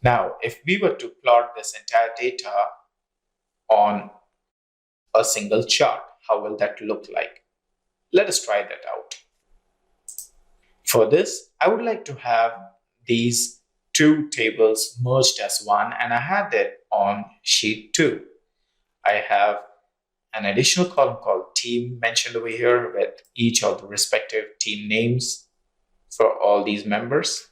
Now, if we were to plot this entire data on a single chart, how will that look like? Let us try that out. For this, I would like to have these two tables merged as one, and I have that on sheet 2. I have an additional column called team mentioned over here with each of the respective team names for all these members.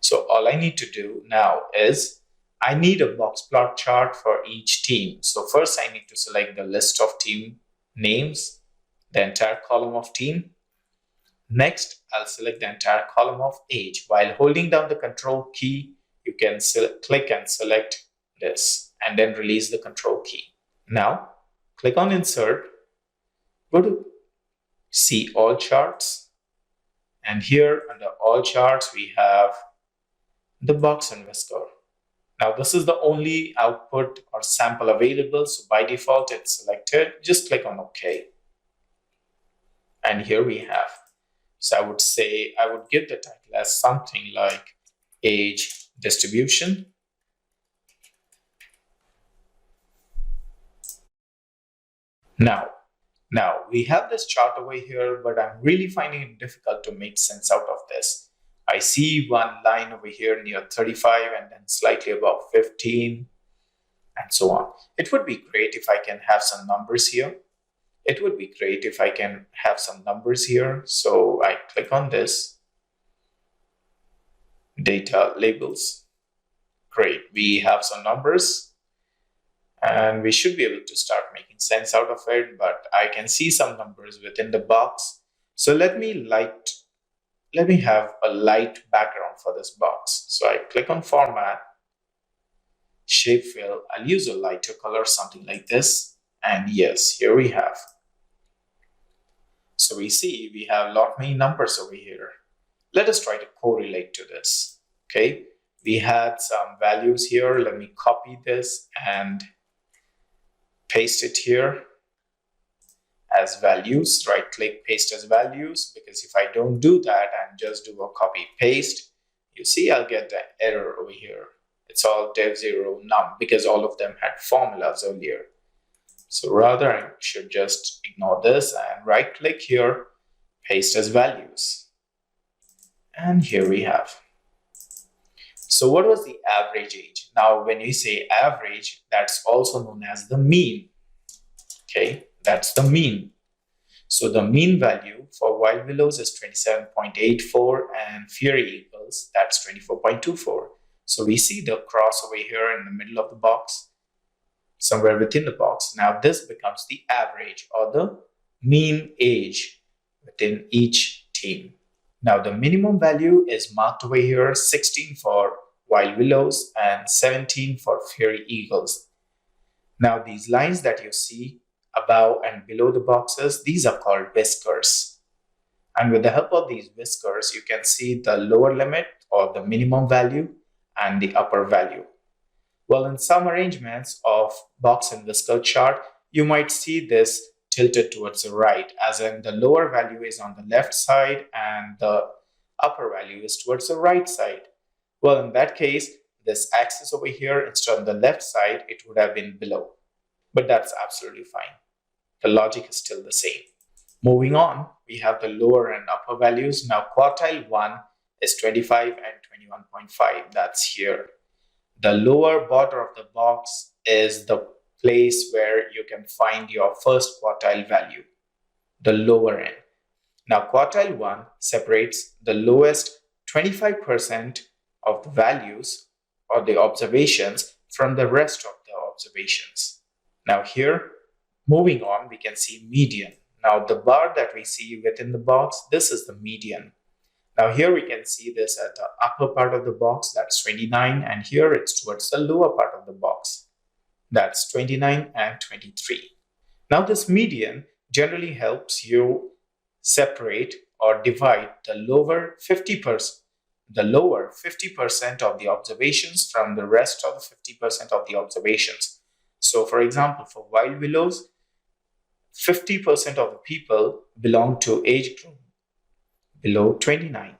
So all I need to do now is I need a box plot chart for each team. So first I need to select the list of team names, the entire column of team. Next, I'll select the entire column of age. While holding down the control key, you can click and select this and then release the control key. Now, click on Insert, go to See All Charts, and here under All Charts, we have the box and whisker. Now, this is the only output or sample available, so by default, it's selected. Just click on OK. And here we have. So I would say, I would give the title as something like age distribution. Now we have this chart over here, but I'm really finding it difficult to make sense out of this. I see one line over here near 35 and then slightly above 15 and so on. It would be great if I can have some numbers here. So I click on this, data labels. Great, we have some numbers and we should be able to start making sense out of it, but I can see some numbers within the box. So let me have a light background for this box. So I click on Format, Shape Fill. I'll use a lighter color, something like this. And yes, here we have. So we see we have many numbers over here. Let us try to correlate to this. Okay, we had some values here. Let me copy this and paste it here as values. Right click, paste as values, because if I don't do that and just do a copy paste, you see I'll get the error over here. It's all dev0 num because all of them had formulas earlier. So rather I should just ignore this and right click here, paste as values. And here we have. So what was the average age? Now when we say average, that's also known as the mean. Okay, that's the mean. So the mean value for Wild Willows is 27.84 and Fury Eagles, that's 24.24. So we see the cross over here in the middle of the box, somewhere within the box. Now this becomes the average or the mean age within each team. Now the minimum value is marked over here, 16 for Wild Willows and 17 for Fury Eagles. Now these lines that you see above and below the boxes, these are called whiskers. And with the help of these whiskers, you can see the lower limit or the minimum value and the upper value. Well, in some arrangements of box and whisker chart, you might see this tilted towards the right, as in the lower value is on the left side and the upper value is towards the right side. Well, in that case, this axis over here, instead of the left side, it would have been below. But that's absolutely fine. The logic is still the same. Moving on, we have the lower and upper values. Now, quartile 1 is 25 and 21.5. That's here. The lower border of the box is the place where you can find your first quartile value, the lower end. Now, quartile 1 separates the lowest 25% of the values or the observations from the rest of the observations. Now here, moving on, we can see median. Now the bar that we see within the box, this is the median. Now here we can see this at the upper part of the box, that's 29, and here it's towards the lower part of the box, that's 29 and 23. Now this median generally helps you separate or divide the lower 50% of the observations from the rest of the 50% of the observations. So for example, for Wild Willows, 50% of the people belong to age group below 29.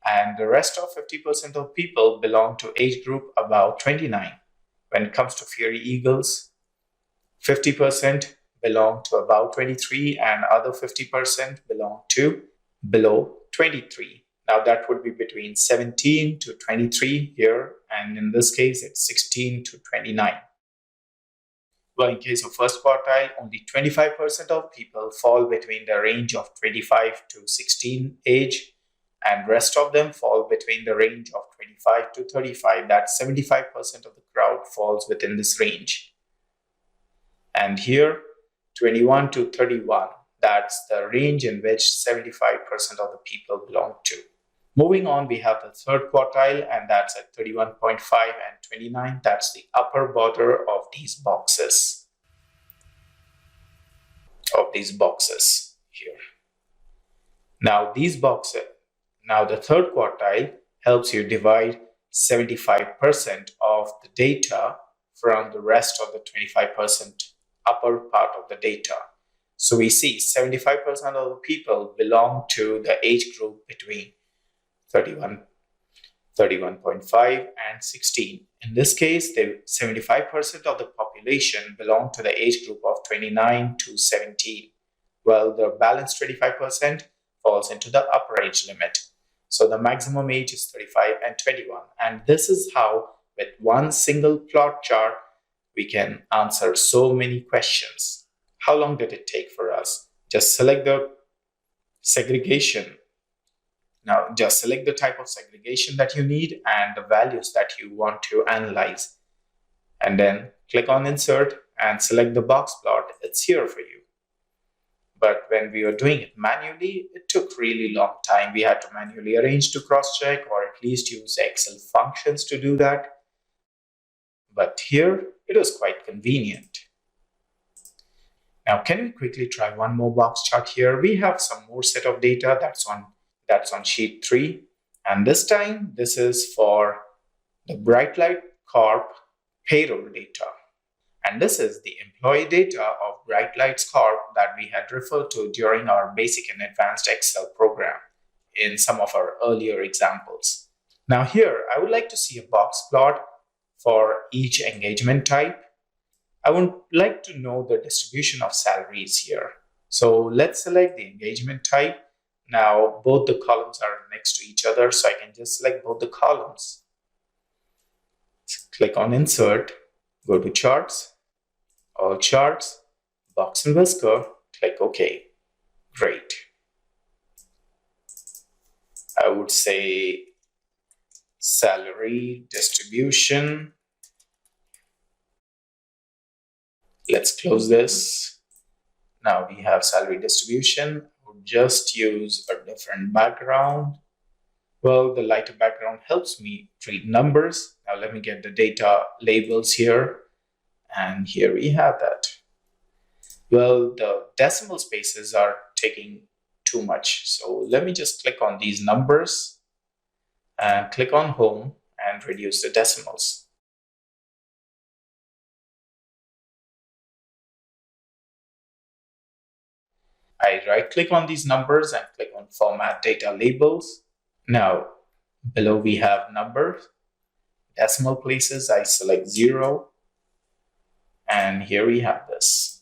And the rest of 50% of people belong to age group about 29. When it comes to Fairy Eagles, 50% belong to about 23 and other 50% belong to below 23. Now that would be between 17 to 23 here, and in this case it's 16 to 29. Well, in case of first quartile, only 25% of people fall between the range of 25 to 16 age, and rest of them fall between the range of 25 to 35. That's 75% of the crowd falls within this range. And here, 21 to 31, that's the range in which 75% of the people belong to. Moving on, we have the third quartile, and that's at 31.5 and 29. That's the upper border of these boxes. Here. Now these boxes, now the third quartile helps you divide 75% of the data from the rest of the 25% upper part of the data. So we see 75% of the people belong to the age group between 31.5 and 16. In this case, 75% of the population belong to the age group of 29 to 17. Well, the balance 25% falls into the upper age limit. So the maximum age is 35 and 21. And this is how, with one single plot chart, we can answer so many questions. How long did it take for us? Just select the segregation. Now, just select the type of segregation that you need and the values that you want to analyze. And then click on Insert and select the box plot. It's here for you. But when we were doing it manually, it took really long time. We had to manually arrange to cross-check or at least use Excel functions to do that. But here, it was quite convenient. Now, can we quickly try one more box chart here? We have some more set of data that's on sheet 3. And this time, this is for the Bright Light Corp payroll data. And this is the employee data of Bright Lights Corp that we had referred to during our basic and advanced Excel program in some of our earlier examples. Now here, I would like to see a box plot for each engagement type. I would like to know the distribution of salaries here. So let's select the engagement type. Now both the columns are next to each other, so I can just select both the columns. Click on Insert, go to Charts, All Charts, Box and Whisker, click OK. Great. I would say salary distribution. Let's close this. Now we have salary distribution. We'll just use a different background. Well, the lighter background helps me read numbers. Now let me get the data labels here. And here we have that. Well, the decimal spaces are taking too much. So let me just click on these numbers and click on Home and reduce the decimals. I right-click on these numbers and click on Format Data Labels. Now, below we have numbers, decimal places, I select 0. And here we have this.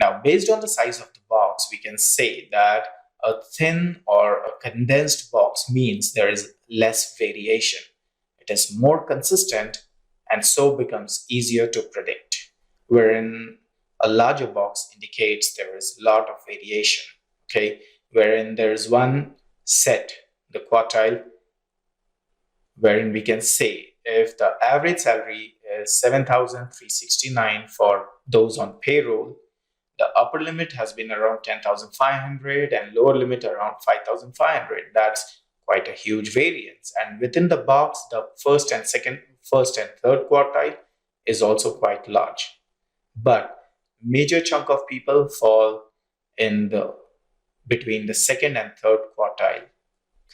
Now, based on the size of the box, we can say that a thin or a condensed box means there is less variation. It is more consistent and so becomes easier to predict, wherein a larger box indicates there is a lot of variation, okay? Wherein there is one set, the quartile, wherein we can say if the average salary is 7,369 for those on payroll, the upper limit has been around 10,500 and lower limit around 5,500. That's quite a huge variance. And within the box, the first and third quartile is also quite large. But major chunk of people fall in between the second and third quartile.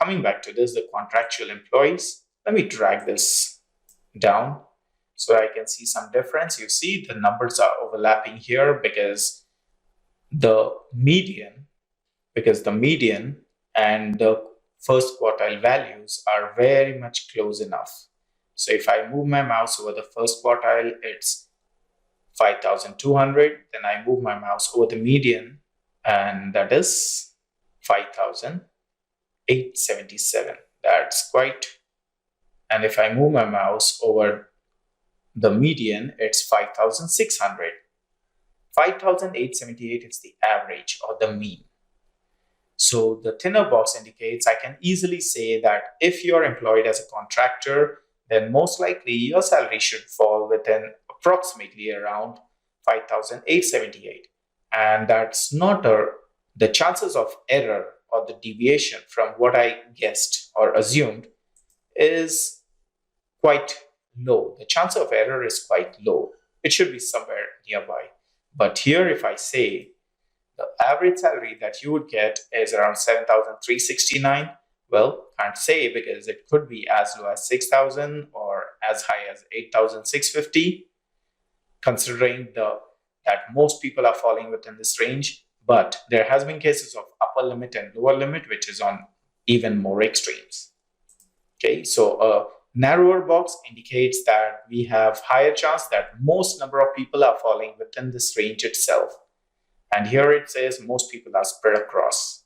Coming back to this, the contractual employees, let me drag this down so I can see some difference. You see the numbers are overlapping here because the median, because the median and the first quartile values are very much close enough. So if I move my mouse over the first quartile, it's 5,200. Then I move my mouse over the median, and that is 5,877. That's quite. And if I move my mouse over the median, it's 5,600. 5,878 is the average or the mean. So the thinner box indicates I can easily say that if you're employed as a contractor, then most likely your salary should fall within approximately around 5,878. And that's not the chances of error or the deviation from what I guessed or assumed is quite low. The chance of error is quite low. It should be somewhere nearby. But here, if I say the average salary that you would get is around 7,369, well, can't say because it could be as low as 6,000 or as high as 8,650, considering that most people are falling within this range. But there has been cases of upper limit and lower limit, which is on even more extremes. Okay, so a narrower box indicates that we have higher chance that most number of people are falling within this range itself. And here it says most people are spread across.